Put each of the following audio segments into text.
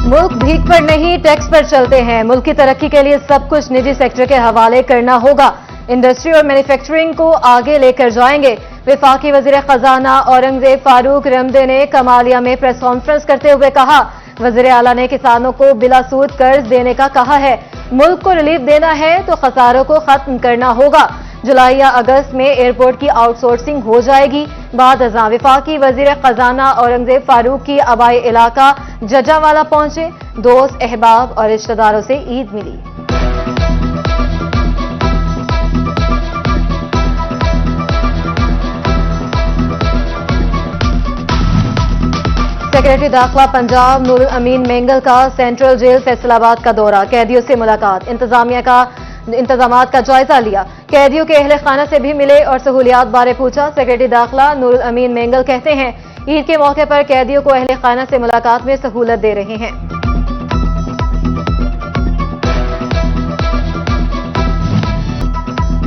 मुल्क भीख पर नहीं टैक्स पर चलते हैं। मुल्क की तरक्की के लिए सब कुछ निजी सेक्टर के हवाले करना होगा। इंडस्ट्री और मैन्युफैक्चरिंग को आगे लेकर जाएंगे। वफाकी वजीर खजाना औरंगजेब फारूक रमदे ने कमालिया में प्रेस कॉन्फ्रेंस करते हुए कहा, वजीर आला ने किसानों को बिला सूद कर्ज देने का कहा है। मुल्क को रिलीफ देना है तो खसारों को खत्म करना होगा। जुलाई या अगस्त में एयरपोर्ट की आउटसोर्सिंग हो जाएगी। बाद अज़ां वफाकी वजीर खजाना औरंगजेब फारूक की आबाई इलाका जजावाला पहुंचे। दोस्त, अहबाब और रिश्तेदारों से ईद मिली। सेक्रेटरी दाखिला पंजाब नूरुल अमीन मेंगल का सेंट्रल जेल फैसलाबाद का दौरा, कैदियों से मुलाकात, इंतजामात का जायजा लिया। कैदियों के अहले खाना से भी मिले और सहूलियात बारे पूछा। सेक्रेटरी दाखिला नूरुल अमीन मेंगल कहते हैं, ईद के मौके पर कैदियों को अहले खाना से मुलाकात में सहूलत दे रहे हैं।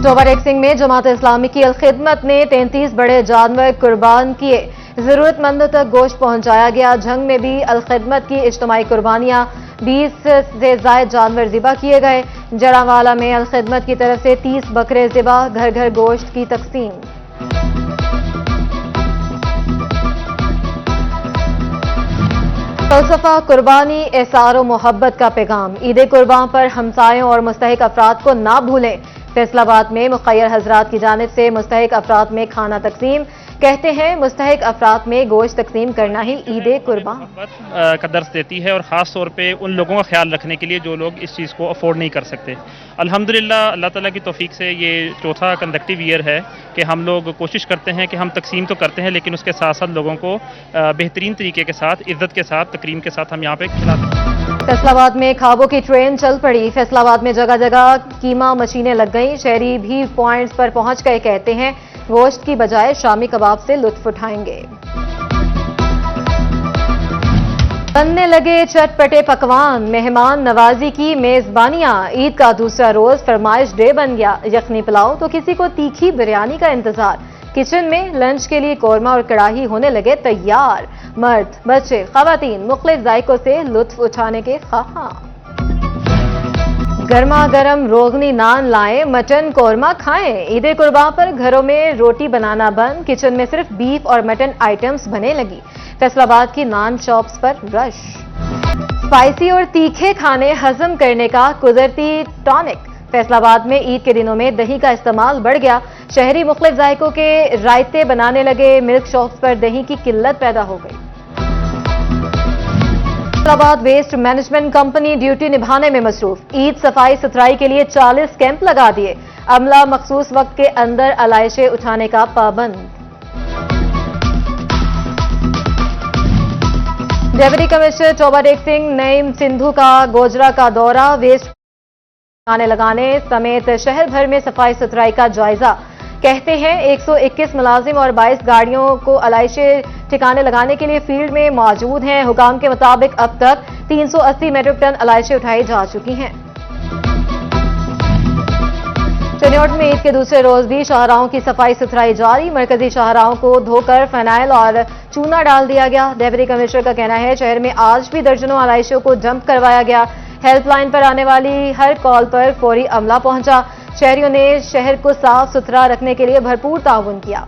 टोबा टेक्सिंग में जमात इस्लामी की अल-खिदमत ने 33 बड़े जानवर कुर्बान किए। जरूरतमंदों तक गोश्त पहुंचाया गया। जंग में भी अल-खिदमत की इज्तिमाई कुर्बानियां, 20 से जायद जानवर ज़िबा किए गए। जड़ावाला में अल-खिदमत की तरफ से 30 बकरे ज़िबा, घर घर गोश्त की तकसीम। फलसफा कुर्बानी, एसार और मोहब्बत का पैगाम। ईद कुर्बान पर हमसायों और मुस्तहिक अफराद को ना भूलें। फैसलाबाद में मुखय्यर हजरात की जानिब से मुस्तहिक अफराद में खाना तकसीम। कहते हैं, मुस्तहिक अफराद में गोश्त तकसीम करना ही ईद कुर्बान का दर्स देती है और ख़ास तौर पे उन लोगों का ख्याल रखने के लिए जो लोग इस चीज़ को अफोर्ड नहीं कर सकते। अल्हम्दुलिल्लाह अल्लाह ताला की तौफीक से ये चौथा कंडक्टिव ईयर है कि हम लोग कोशिश करते हैं कि हम तकसीम तो करते हैं लेकिन उसके साथ साथ लोगों को बेहतरीन तरीके के साथ, इज्जत के साथ, तकरीम के साथ हम यहाँ पे खिलाते हैं। फैसलाबाद में खाबों की ट्रेन चल पड़ी। फैसलाबाद में जगह जगह कीमा मशीनें लग गईं। शहरी भी पॉइंट्स पर पहुंच गए। कहते हैं, गोश्त की बजाय शामी कबाब से लुत्फ उठाएंगे। बनने लगे चटपटे पकवान, मेहमान नवाजी की मेजबानियां। ईद का दूसरा रोज फरमाइश डे बन गया। यखनी पुलाव तो किसी को तीखी बिरयानी का इंतजार। किचन में लंच के लिए कौरमा और कड़ाही होने लगे तैयार। मर्द, बच्चे, खवातीन मुख्तलिफ जायकों से लुत्फ उठाने के ख्वाहां। गर्मा गर्म रोगनी नान लाएं, मटन कौरमा खाएं। ईद कुर्बान पर घरों में रोटी बनाना बंद। किचन में सिर्फ बीफ और मटन आइटम्स बने लगी। फैसलाबाद की नान शॉप्स पर रश। स्पाइसी और तीखे खाने हजम करने का कुदरती टॉनिक। फैसलाबाद में ईद के दिनों में दही का इस्तेमाल बढ़ गया। शहरी मुख्तलिफ जायकों के रायते बनाने लगे। मिल्क शॉप्स पर दही की किल्लत पैदा हो गई। Faisalabad waste management company duty निभाने में मसरूफ। ईद सफाई सुथराई के लिए 40 कैंप लगा दिए। अमला मखसूस वक्त के अंदर अलाइशें उठाने का पाबंद। Deputy commissioner Toba टेक्सिंग Naeem Sindhu का गोजरा का दौरा। वेस्ट ठिकाने लगाने समेत शहर भर में सफाई सुथराई का जायजा। कहते हैं, 121 मुलाजिम और 22 गाड़ियों को अलाइशे ठिकाने लगाने के लिए फील्ड में मौजूद हैं। हुकाम के मुताबिक अब तक 380 मीट्रिक टन अलाइशे उठाई जा चुकी हैं। चनियोट में ईद के दूसरे रोज भी शाहराहों की सफाई सुथराई जारी। मरकजी शाहराहों को धोकर फिनाइल और चूना डाल दिया गया। डेप्यूटी कमिश्नर का कहना है, शहर में आज भी दर्जनों अलाइशों को जंप करवाया गया। हेल्पलाइन पर आने वाली हर कॉल पर फौरी अमला पहुंचा। शहरियों ने शहर को साफ सुथरा रखने के लिए भरपूर ताउन किया।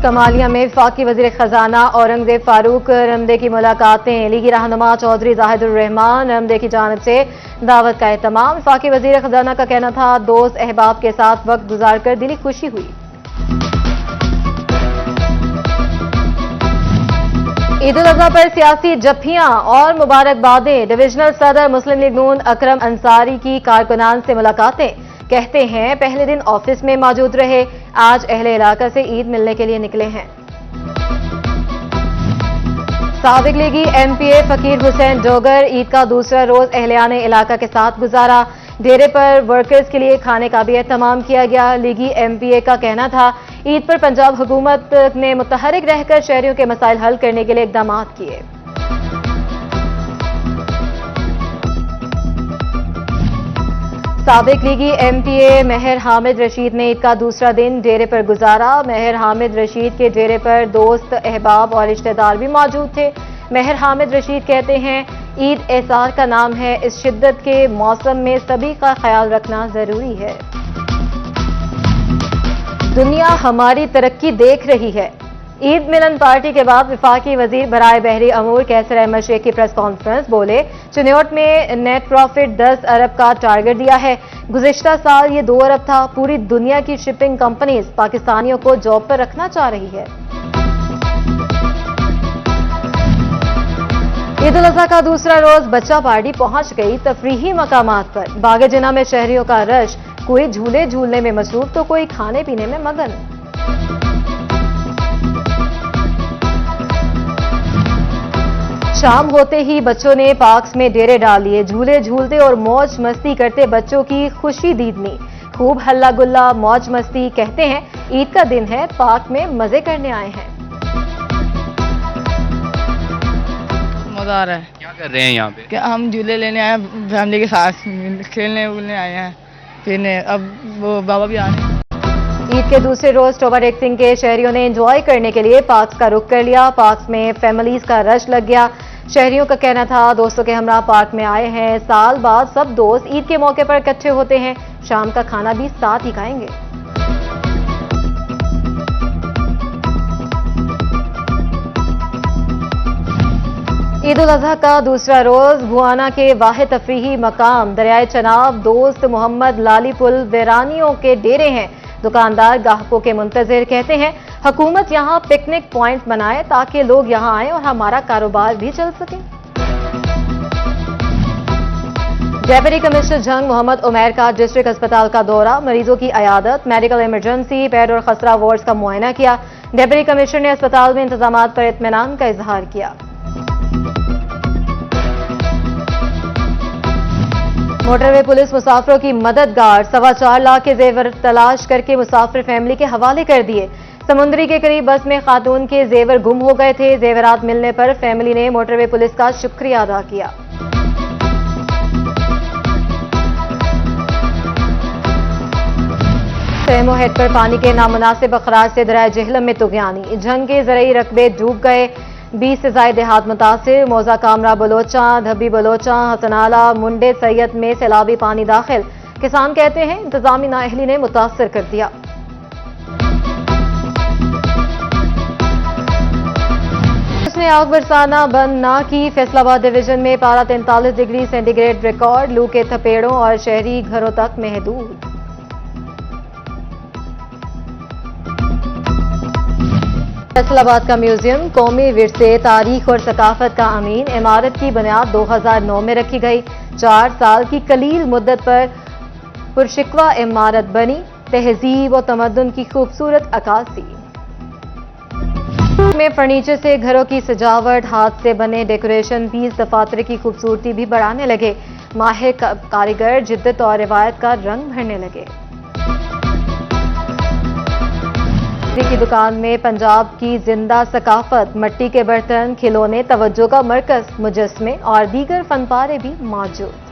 कमालिया में वफाकी वजीर खजाना औरंगजेब फारूक रमदे की मुलाकातें। लीगी रहनुमा चौधरी जाहिदुर रहमान रमदे की जानिब से दावत का एहतमाम। वफाकी वजीर खजाना का कहना था, दोस्त अहबाब के साथ वक्त गुजार कर दिली खुशी हुई। ईद उल अजहा पर सियासी जफ्फियां और मुबारकबादें। डिविजनल सदर मुस्लिम लीग नून अकरम अंसारी की कारकुनान से मुलाकातें। कहते हैं, पहले दिन ऑफिस में मौजूद रहे, आज अहले इलाका से ईद मिलने के लिए निकले हैं। साबिक लीगी एमपीए फकीर हुसैन डोगर ईद का दूसरा रोज अहलियाने इलाका के साथ गुजारा। डेरे पर वर्कर्स के लिए खाने का भी एहतमाम किया गया। लीगी एमपीए का कहना था, ईद पर पंजाब हुकूमत ने मुतहरिक रहकर शहरियों के मसाइल हल करने के लिए इकदाम किए। साबिक लीगी एमपीए मेहर हामिद रशीद ने ईद का दूसरा दिन डेरे पर गुजारा। मेहर हामिद रशीद के डेरे पर दोस्त, अहबाब और रिश्तेदार भी मौजूद थे। मेहर हामिद रशीद कहते हैं, ईद एहसार का नाम है। इस शिद्दत के मौसम में सभी का ख्याल रखना जरूरी है। दुनिया हमारी तरक्की देख रही है। ईद मिलन पार्टी के बाद वफाकी वजीर बराए बहरी अमूर कैसर अहमद शेख की प्रेस कॉन्फ्रेंस। बोले, चिन्योट में नेट प्रॉफिट 10 अरब का टारगेट दिया है। गुज़िश्ता साल ये 2 अरब था। पूरी दुनिया की शिपिंग कंपनीज पाकिस्तानियों को जॉब पर रखना चाह रही है। ईद उल अज़हा का दूसरा रोज बच्चा पार्टी पहुंच गई तफरीही मकामात पर। बागे जिना में शहरियों का रश, कोई झूले झूलने में मसरूफ तो कोई खाने पीने में मगन। शाम होते ही बच्चों ने पार्क्स में डेरे डाल लिए। झूले झूलते और मौज मस्ती करते बच्चों की खुशी दीदनी। खूब हल्ला गुल्ला, मौज मस्ती। कहते हैं, ईद का दिन है, पार्क में मजे करने आए हैं। मजा आ रहा है। क्या कर रहे हैं यहाँ पे? क्या हम झूले लेने आए हैं, फैमिली के साथ खेलने वूलने आए हैं। फिर अब वो बाबा भी आ रहे हैं। ईद के दूसरे रोज टोबा रेक्सिंग के शहरियों ने एंजॉय करने के लिए पार्क्स का रुख कर लिया। पार्क्स में फैमिलीज का रश लग गया। शहरियों का कहना था, दोस्तों के हमरा पार्क में आए हैं। साल बाद सब दोस्त ईद के मौके पर इकट्ठे होते हैं। शाम का खाना भी साथ ही खाएंगे। ईद उल अज़हा का दूसरा रोज भुआना के वाहिद तफरीही मकाम दरियाए चनाब दोस्त मोहम्मद लाली पुल वेरानियों के डेरे हैं। दुकानदार ग्राहकों के मुंतजिर। कहते हैं, हुकूमत यहां पिकनिक पॉइंट बनाए ताकि लोग यहां आए और हमारा कारोबार भी चल सके। डेप्यूटी कमिश्नर जंग मोहम्मद उमैर का डिस्ट्रिक्ट अस्पताल का दौरा, मरीजों की अयादत, मेडिकल इमरजेंसी, बेड और खसरा वार्ड्स का मुआयना किया। डेप्यूटी कमिश्नर ने अस्पताल में इंतजामात पर इत्मीनान का इजहार किया। मोटरवे पुलिस मुसाफिरों की मददगार, 4.25 लाख के जेवर तलाश करके मुसाफिर फैमिली के हवाले कर दिए। समुद्री के करीब बस में खातून के जेवर गुम हो गए थे। जेवरात मिलने पर फैमिली ने मोटरवे पुलिस का शुक्रिया अदा किया। सेमो हेड पर पानी के नामुनासिब अखराज से दरिया जेहलम में तुगयानी। जंग के ज़रई रकबे डूब गए। 20 से ज्यादा देहात मुतासिर। मौजा कामरा बलोचा, धब्बी बलोचा, हसनाला, मुंडे सैयद में सैलाबी पानी दाखिल। किसान कहते हैं, इंतजामी नाअहली ने मुतासर कर दिया। उसने आग बरसाना बंद ना की। फैसलाबाद डिवीजन में पारा 43 डिग्री सेंटीग्रेड रिकॉर्ड। लू के थपेड़ों और शहरी घरों तक महदूद। फैसलाबाद का म्यूजियम कौमी विरसे, तारीख और सकाफत का अमीन। इमारत की बुनियाद 2009 में रखी गई। 4 साल की कलील मुद्दत पर पुरशिकवा इमारत बनी। तहजीब और तमद्दुन की खूबसूरत अक्कासी। में फर्नीचर से घरों की सजावट, हाथ से बने डेकोरेशन 20 दफातर की खूबसूरती भी बढ़ाने लगे। माहिर कारीगर जिद्दत और रिवायत का रंग भरने लगे। की दुकान में पंजाब की जिंदा सकाफत, मट्टी के बर्तन, खिलौने, तवज्जो का मरकज, मुजस्मे और दीगर फनपारे भी मौजूद।